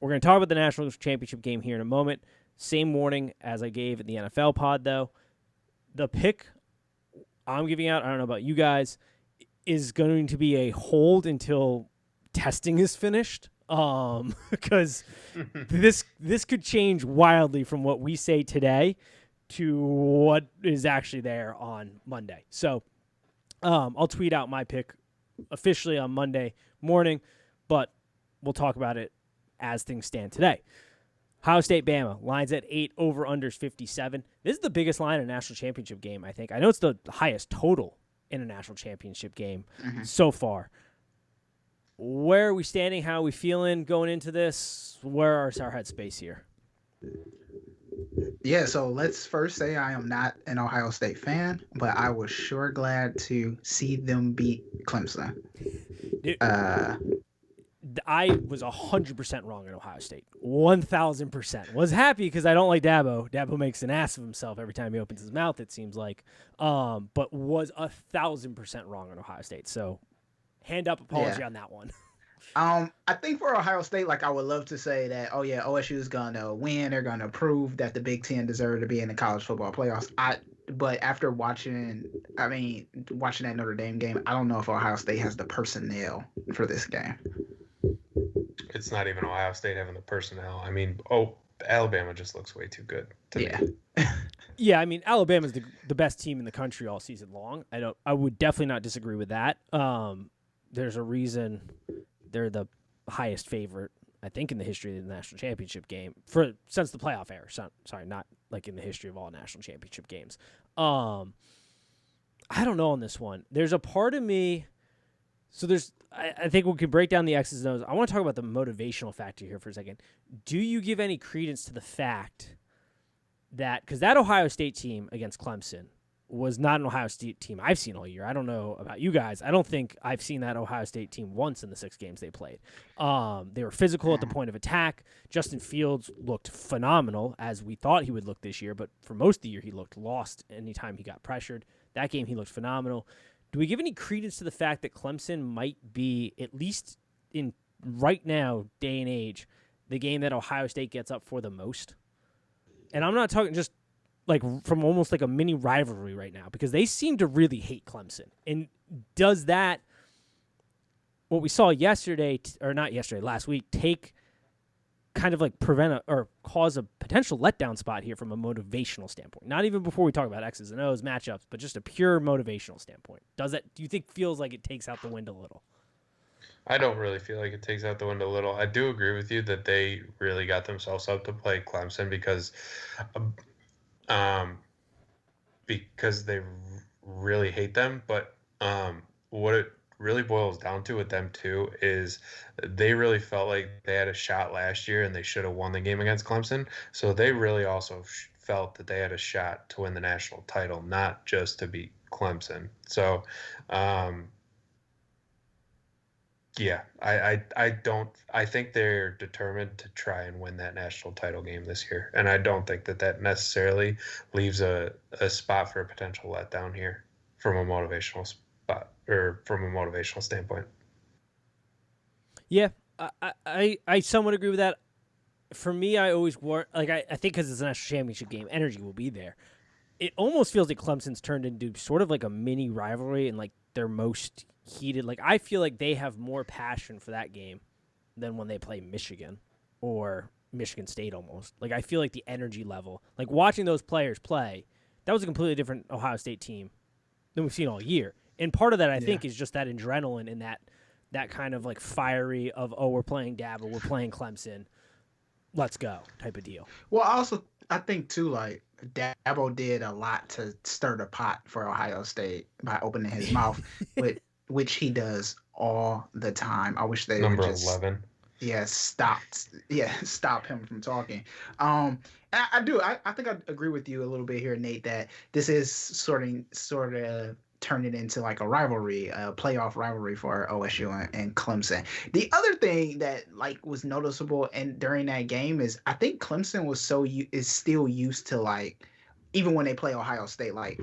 We're going to talk about the national championship game here in a moment. Same warning as I gave in the NFL pod, though. The pick I'm giving out, I don't know about you guys, is going to be a hold until testing is finished. Because this could change wildly from what we say today to what is actually there on Monday. So I'll tweet out my pick officially on Monday morning, but we'll talk about it as things stand today. Ohio State, Bama, lines at 8, over-unders 57. This is the biggest line in a national championship game, I think. I know it's the highest total in a national championship game so far. Where are we standing? How are we feeling going into this? Where is our headspace here? Yeah, so let's first say I am not an Ohio State fan, but I was sure glad to see them beat Clemson. Dude, I was 100% wrong at Ohio State. 1,000%. Was happy because I don't like Dabo. Dabo makes an ass of himself every time he opens his mouth, it seems like. But was 1,000% wrong on Ohio State. So, hand up apology on that one. I think for Ohio State, like I would love to say that, oh yeah, OSU is gonna win. They're gonna prove that the Big Ten deserve to be in the college football playoffs. But after watching that Notre Dame game, I don't know if Ohio State has the personnel for this game. It's not even Ohio State having the personnel. I mean, Alabama just looks way too good to me. Yeah, I mean, Alabama's the best team in the country all season long. I would definitely not disagree with that. There's a reason they're the highest favorite, I think, in the history of the national championship game since the playoff era. Sorry, not like in the history of all national championship games. I don't know on this one. There's a part of me. So I think we could break down the X's and O's. I want to talk about the motivational factor here for a second. Do you give any credence to the fact that, because that Ohio State team against Clemson was not an Ohio State team I've seen all year. I don't know about you guys. I don't think I've seen that Ohio State team once in the 6 games they played. They were physical at the point of attack. Justin Fields looked phenomenal, as we thought he would look this year, but for most of the year he looked lost anytime he got pressured. That game he looked phenomenal. Do we give any credence to the fact that Clemson might be, at least in right now, day and age, the game that Ohio State gets up for the most? And I'm not talking just like from almost like a mini rivalry right now, because they seem to really hate Clemson. And does that, what we saw yesterday, or not yesterday, last week, take kind of like prevent or cause a potential letdown spot here from a motivational standpoint? Not even before we talk about X's and O's matchups, but just a pure motivational standpoint. Do you think feels like it takes out the wind a little? I don't really feel like it takes out the wind a little. I do agree with you that they really got themselves up to play Clemson because they really hate them. But what it really boils down to with them too is they really felt like they had a shot last year and they should have won the game against Clemson. So they really also felt that they had a shot to win the national title, not just to beat Clemson. So, yeah, I think they're determined to try and win that national title game this year. And I don't think that necessarily leaves a spot for a potential letdown here from a motivational spot or from a motivational standpoint. Yeah, I somewhat agree with that. For me, I always I think because it's a national championship game, energy will be there. It almost feels like Clemson's turned into sort of like a mini rivalry and like their most heated. Like, I feel like they have more passion for that game than when they play Michigan or Michigan State almost. Like, I feel like the energy level, like watching those players play, that was a completely different Ohio State team than we've seen all year. And part of that, I think, is just that adrenaline and that kind of like fiery of, oh, we're playing Dabo, we're playing Clemson, let's go type of deal. Well, I think too, like Dabo did a lot to stir the pot for Ohio State by opening his mouth, which he does all the time. I wish they would just 11. Stop him from talking. I think I agree with you a little bit here, Nate, that this is sort of turn it into like a rivalry, a playoff rivalry for OSU and Clemson. The other thing that like was noticeable and during that game is I think Clemson is still used to, like, even when they play Ohio State, like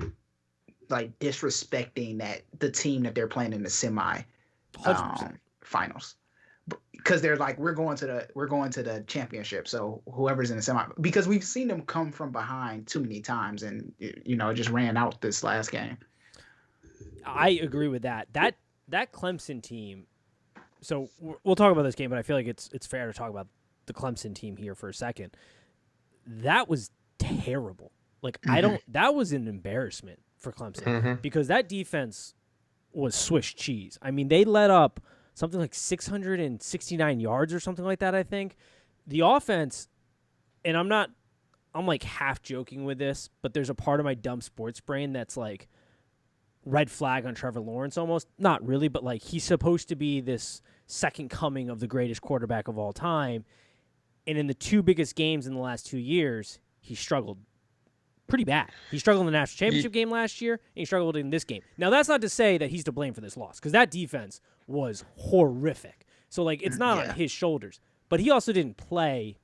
disrespecting the team that they're playing in the semi finals. because they're like we're going to the championship. So whoever's in the semi, because we've seen them come from behind too many times, and it just ran out this last game. I agree with that. That Clemson team. So we'll talk about this game, but I feel like it's fair to talk about the Clemson team here for a second. That was terrible. Like that was an embarrassment for Clemson because that defense was Swiss cheese. I mean, they let up something like 669 yards or something like that, I think. The offense, and I'm like half joking with this, but there's a part of my dumb sports brain that's like red flag on Trevor Lawrence almost. Not really, but like he's supposed to be this second coming of the greatest quarterback of all time. And in the two biggest games in the last 2 years, he struggled pretty bad. He struggled in the national championship game last year, and he struggled in this game. Now, that's not to say that he's to blame for this loss, because that defense was horrific. So, like, it's not on his shoulders. But he also didn't play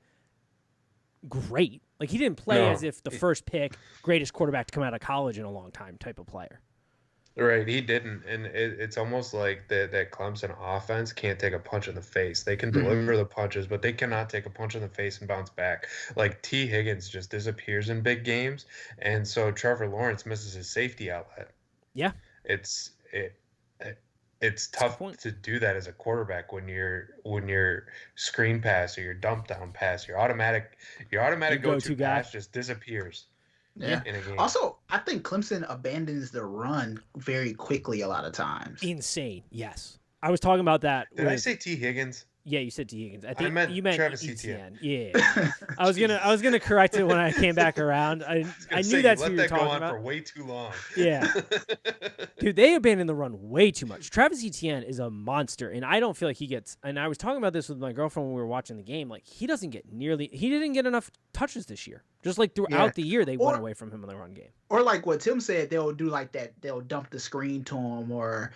great. Like, he didn't play as if the first pick, greatest quarterback to come out of college in a long time type of player. Right, he didn't, and it's almost like that Clemson offense can't take a punch in the face. They can deliver the punches, but they cannot take a punch in the face and bounce back. Like T. Higgins just disappears in big games, and so Trevor Lawrence misses his safety outlet. Yeah, it's tough to do that as a quarterback when your screen pass or your dump down pass, your automatic go-to pass just disappears. Yeah. Also, I think Clemson abandons the run very quickly a lot of times. Insane. Yes. I was talking about that. Did I say T. Higgins? Yeah, you said T. Higgins. I think meant you meant Travis Etienne. Yeah. I was gonna correct it when I came back around. I knew that's who you were talking about. Let that go on for way too long. Yeah. Dude, they abandoned the run way too much. Travis Etienne is a monster, and I don't feel like he gets. And I was talking about this with my girlfriend when we were watching the game. Like he didn't get enough touches this year. Just like throughout the year, they went away from him in the run game. Or like what Tim said, they'll do like that. They'll dump the screen to him, or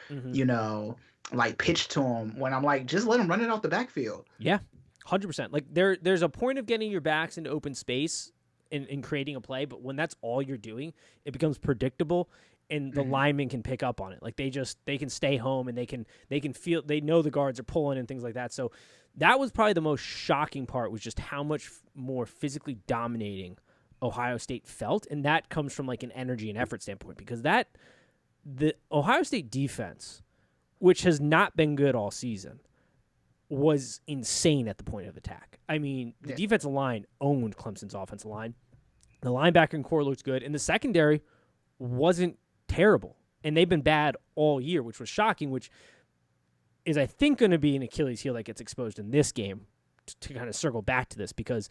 like pitch to him. When I'm like, just let him run it out the backfield. Yeah, 100%. Like there's a point of getting your backs into open space and creating a play, but when that's all you're doing, it becomes predictable, and the linemen can pick up on it. Like they can stay home, and they can feel, they know the guards are pulling and things like that. So that was probably the most shocking part, was just how much more physically dominating Ohio State felt, and that comes from like an energy and effort standpoint, because the Ohio State defense, which has not been good all season, was insane at the point of attack. I mean, the defensive line owned Clemson's offensive line. The linebacker core looked good, and the secondary wasn't terrible. And they've been bad all year, which was shocking, which is, I think, going to be an Achilles heel that gets exposed in this game, to kind of circle back to this, because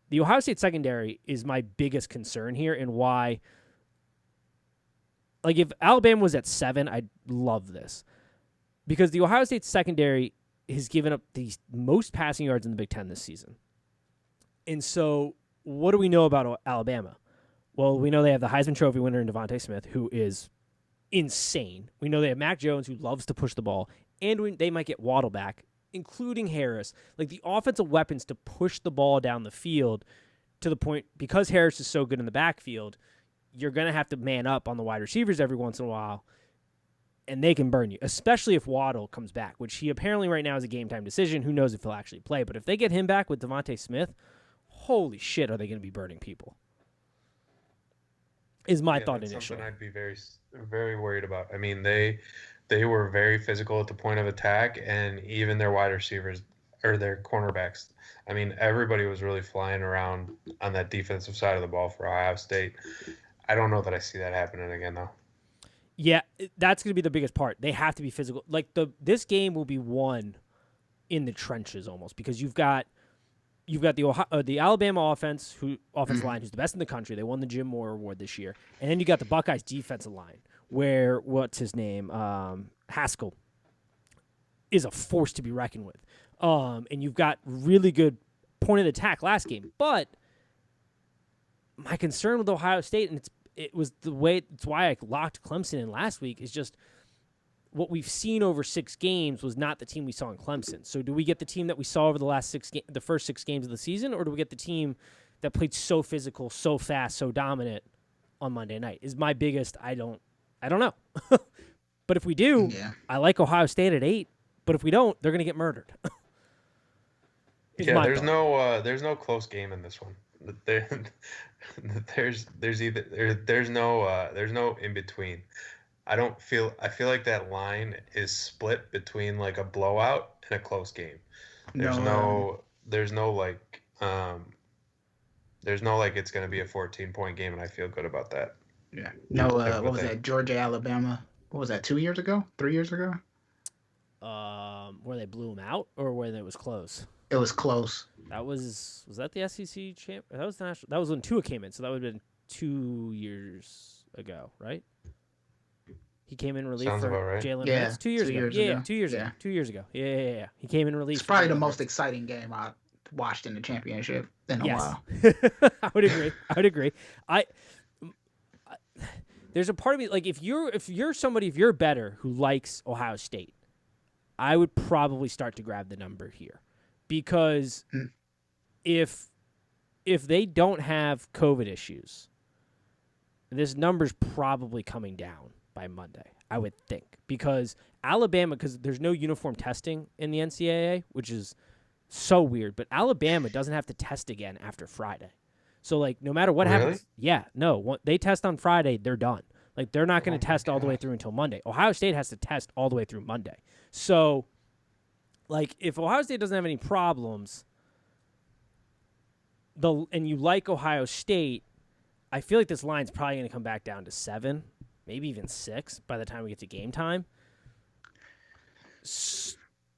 the Ohio State secondary is my biggest concern here, and why. Like, if Alabama was at 7, I'd love this, because the Ohio State secondary has given up the most passing yards in the Big Ten this season. And so what do we know about Alabama? Well, we know they have the Heisman Trophy winner in Devontae Smith, who is insane. We know they have Mac Jones, who loves to push the ball, and they might get Waddle back, including Harris. Like, the offensive weapons to push the ball down the field, to the point, because Harris is so good in the backfield, you're going to have to man up on the wide receivers every once in a while, and they can burn you, especially if Waddle comes back, which he apparently right now is a game-time decision. Who knows if he'll actually play, but if they get him back with Devontae Smith, holy shit, are they going to be burning people? Is my thought initially. Something I'd be very, very worried about. I mean, they were very physical at the point of attack, and even their wide receivers, or their cornerbacks. I mean, everybody was really flying around on that defensive side of the ball for Ohio State. I don't know that I see that happening again, though. Yeah, that's going to be the biggest part. They have to be physical. Like, this game will be won in the trenches almost, because you've got the Alabama offensive line, who's the best in the country. They won the Jim Moore Award this year. And then you got the Buckeyes defensive line, where, what's his name, Haskell is a force to be reckoned with. And you've got really good point of attack last game. But my concern with Ohio State, and it's why I locked Clemson in last week, is just what we've seen over 6 games was not the team we saw in Clemson. So do we get the team that we saw over the first 6 games of the season, or do we get the team that played so physical, so fast, so dominant on Monday night? Is my biggest. I don't know. But if we do, I like Ohio State at 8. But if we don't, they're going to get murdered. Is Yeah, my there's thought. there's no close game in this one. There, there's no in between. I feel like that line is split between like a blowout and a close game. There's No, no there's no like there's no like it's gonna be a 14-point game, and I feel good about that yeah, no. type of What a was thing. that? Georgia, Alabama. What was that? 2 years ago? 3 years ago? Where they blew him out, or where it was close. It was close. That was that the SEC champ? That was the national. That was when Tua came in, so that would have been 2 years ago, right? He came in relief Sounds for about right. Jalen Yeah, Hurts 2 years 2 ago. years Yeah, ago. 2 years ago. Yeah. 2 years ago. Yeah. He came in relief. It's for probably the Jalen most Hurts. exciting game I watched in the championship in a Yes, while. I would agree. I there's a part of me like if you're better who likes Ohio State, I would probably start to grab the number here, because Mm. if they don't have COVID issues, this number's probably coming down by Monday, I would think, because Alabama, because there's no uniform testing in the NCAA, which is so weird, but Alabama doesn't have to test again after Friday. So, like, no matter what Really? happens, they test on Friday, they're done. Like, they're not going Oh to my test all the way God. through until Monday. Ohio State has to test all the way through Monday. So, like, if Ohio State doesn't have any problems, and you like Ohio State, I feel like this line's probably going to come back down to 7, maybe even 6 by the time we get to game time.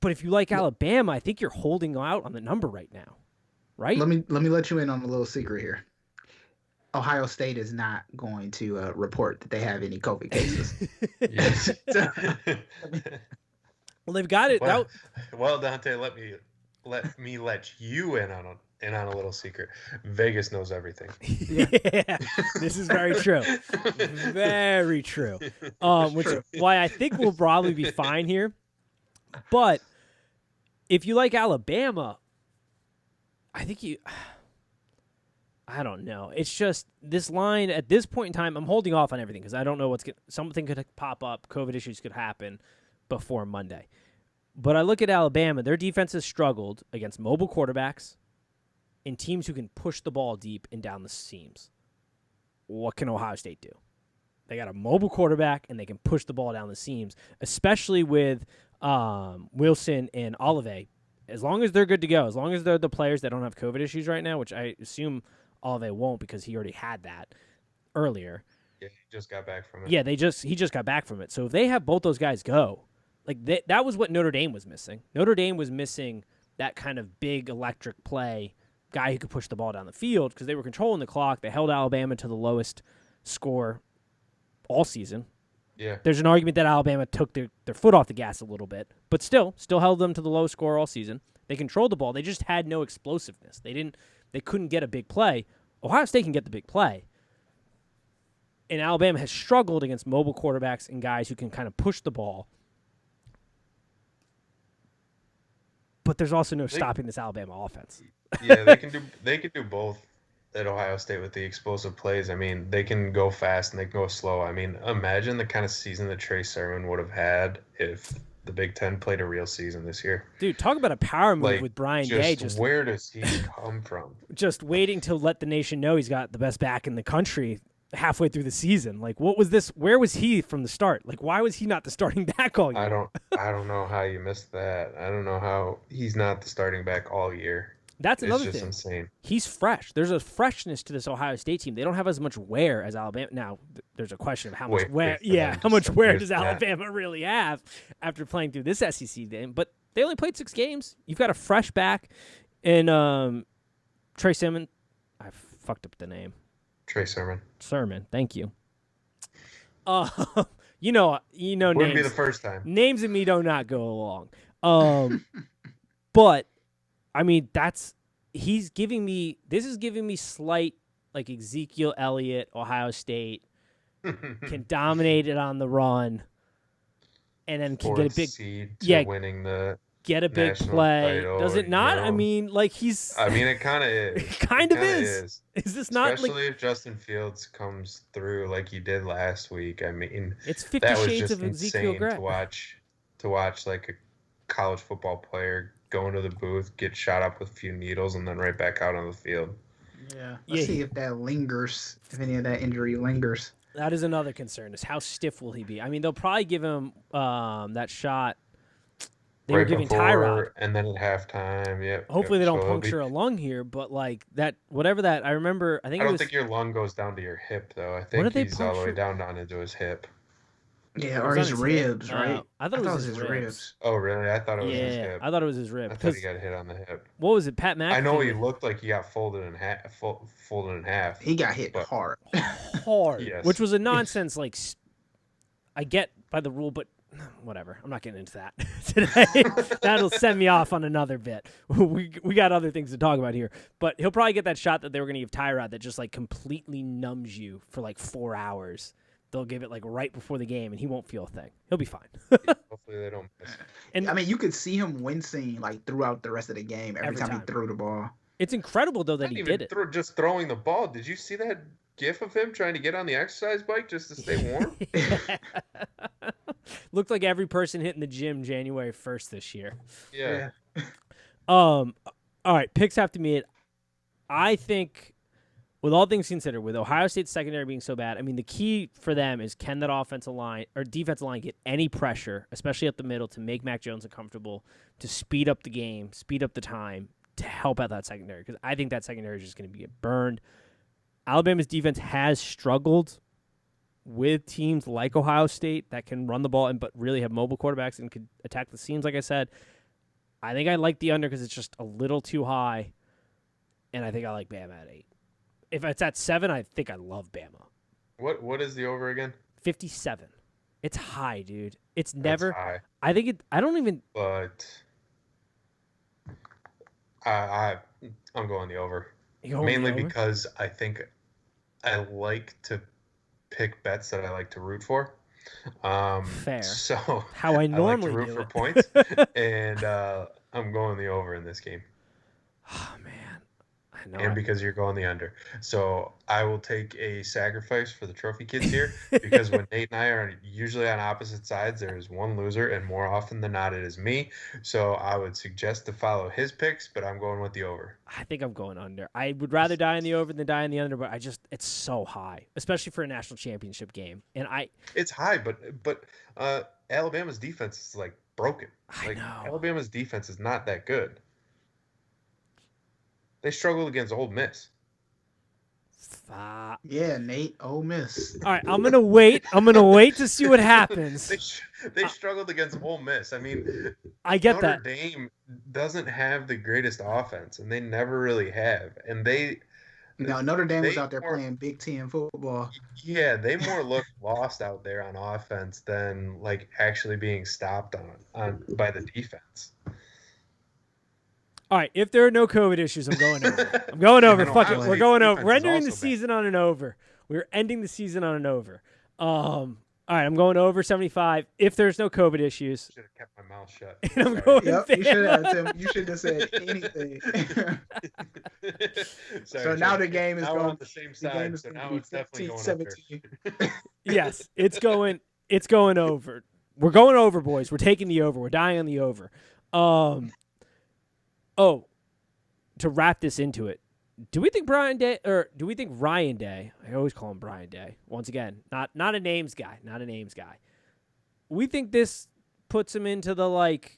But if you like Alabama, I think you're holding out on the number right now, right? Let me let you in on a little secret here. Ohio State is not going to report that they have any COVID cases. Yes. Well, they've got it. Well, well, Dante, let me let you in on a little secret. Vegas knows everything. Yeah, this is very true. Very true. Which is why I think we'll probably be fine here. But if you like Alabama, I think I don't know. It's just this line at this point in time, I'm holding off on everything because I don't know something could pop up. COVID issues could happen before Monday. But I look at Alabama, their defense has struggled against mobile quarterbacks and teams who can push the ball deep and down the seams. What can Ohio State do? They got a mobile quarterback and they can push the ball down the seams, especially with Wilson and Olave. As long as they're good to go, as long as they're the players that don't have COVID issues right now, which I assume Olave won't because he already had that earlier. Yeah, he just got back from it. Yeah, he just got back from it. So if they have both those guys go, like that was what Notre Dame was missing. Notre Dame was missing that kind of big electric play, guy who could push the ball down the field because they were controlling the clock. They held Alabama to the lowest score all season. Yeah. There's an argument that Alabama took their foot off the gas a little bit, but still held them to the low score all season. They controlled the ball. They just had no explosiveness. They couldn't get a big play. Ohio State can get the big play. And Alabama has struggled against mobile quarterbacks and guys who can kind of push the ball. But there's also no stopping this Alabama offense. Yeah, they can do both at Ohio State with the explosive plays. I mean, they can go fast and they can go slow. I mean, imagine the kind of season that Trey Sermon would have had if the Big Ten played a real season this year. Dude, talk about a power move Like, with Brian Day. just where does he come from? Just waiting to let the nation know he's got the best back in the country halfway through the season. Like, what was this? Where was he from the start? Like, why was he not the starting back all year? I don't know how you missed that. I don't know how he's not the starting back all year. That's another It's just thing. insane. He's fresh. There's a freshness to this Ohio State team. They don't have as much wear as Alabama. Now, there's a question of how much Wait, wear. wait for Yeah, them how to much start wear with does that. Alabama really have after playing through this SEC game? But they only played 6 games. You've got a fresh back in Trey Sermon. I fucked up the name. Trey Sermon. Sermon. Thank you. You know Wouldn't names. be the first time. Names and me do not go along. But I mean, this is giving me slight like Ezekiel Elliott, Ohio State can dominate it on the run, and then can get a Fourth big seed to yeah, winning the get a big national play. title, Does it you not? I know. mean, like he's. I mean, it kind of is. It kind of kinda is. Is this not Especially like if Justin Fields comes through like he did last week. I mean, it's 50 that was Shades just of Ezekiel insane Gray? to watch like a college football player go into the booth, get shot up with a few needles, and then right back out on the field. Yeah. Let's see if that lingers, if any of that injury lingers. That is another concern, is how stiff will he be? I mean, they'll probably give him that shot they were giving Tyrod. And then at halftime, Hopefully they don't puncture a lung here, but like that, whatever that, I remember, I don't think your lung goes down to your hip, though. I think he's all the way down into his hip. Yeah, or his ribs, right? I thought it was his ribs. Oh, really? I thought it was his hip. I thought it was his rib. I thought he got hit on the hip. What was it, Pat McAfee? I know he looked like he got folded in half. He got hit hard. Yes. Which was a nonsense, like, I get by the rule, but whatever. I'm not getting into that today. That'll send me off on another bit. We got other things to talk about here. But he'll probably get that shot that they were going to give Tyrod that just, like, completely numbs you for, like, 4 hours. They'll give it like right before the game, and he won't feel a thing. He'll be fine. Hopefully they don't miss. And I mean, you could see him wincing like throughout the rest of the game every time he threw the ball. It's incredible though that he did it. Just throwing the ball. Did you see that GIF of him trying to get on the exercise bike just to stay warm? Looked like every person hitting the gym January 1st this year. Yeah. All right, picks have to meet. I think. With all things considered, with Ohio State's secondary being so bad, I mean, the key for them is can that offensive line or defensive line get any pressure, especially up the middle, to make Mac Jones uncomfortable, to speed up the game, speed up the time, to help out that secondary? Because I think that secondary is just going to get burned. Alabama's defense has struggled with teams like Ohio State that can run the ball but really have mobile quarterbacks and could attack the seams, like I said. I think I like the under because it's just a little too high, and I think I like Bama at 8. If it's at 7, I think I love Bama. What is the over again? 57. It's high, dude. It's never. That's high. I think it. I don't even. But I'm going the over. Mainly because I think I like to pick bets that I like to root for. Fair. So how I normally like to root for points, and I'm going the over in this game. Oh man. And because you're going the under. So I will take a sacrifice for the trophy kids here because when Nate and I are usually on opposite sides, there is one loser, and more often than not, it is me. So I would suggest to follow his picks, but I'm going with the over. I think I'm going under. I would rather die in the over than die in the under, but it's so high, especially for a national championship game. And it's high, but Alabama's defense is like broken. I know. Alabama's defense is not that good. They struggled against Ole Miss. Yeah, Nate, Ole Miss. All right, I'm gonna wait. I'm gonna wait to see what happens. They struggled against Ole Miss. I mean, I get Notre that. Notre Dame doesn't have the greatest offense, and they never really have. And Notre Dame was out there playing Big Ten football. Yeah, they more look lost out there on offense than like actually being stopped on by the defense. All right, if there are no COVID issues, I'm going over. I'm going over. Fuck it. We're going over. We're ending the season on an over. We're ending the season on an over. All right, I'm going over 75. If there's no COVID issues. Should have kept my mouth shut. And I'm going you should have said anything. So now the game is going on the same side. So now it's definitely going 17. Yes, it's going over. We're going over, boys. We're taking the over. We're dying on the over. Oh, to wrap this into it, do we think Ryan Day? I always call him Brian Day. Once again, not a names guy. Not a names guy. We think this puts him into the like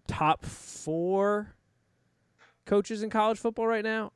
top 4 coaches in college football right now.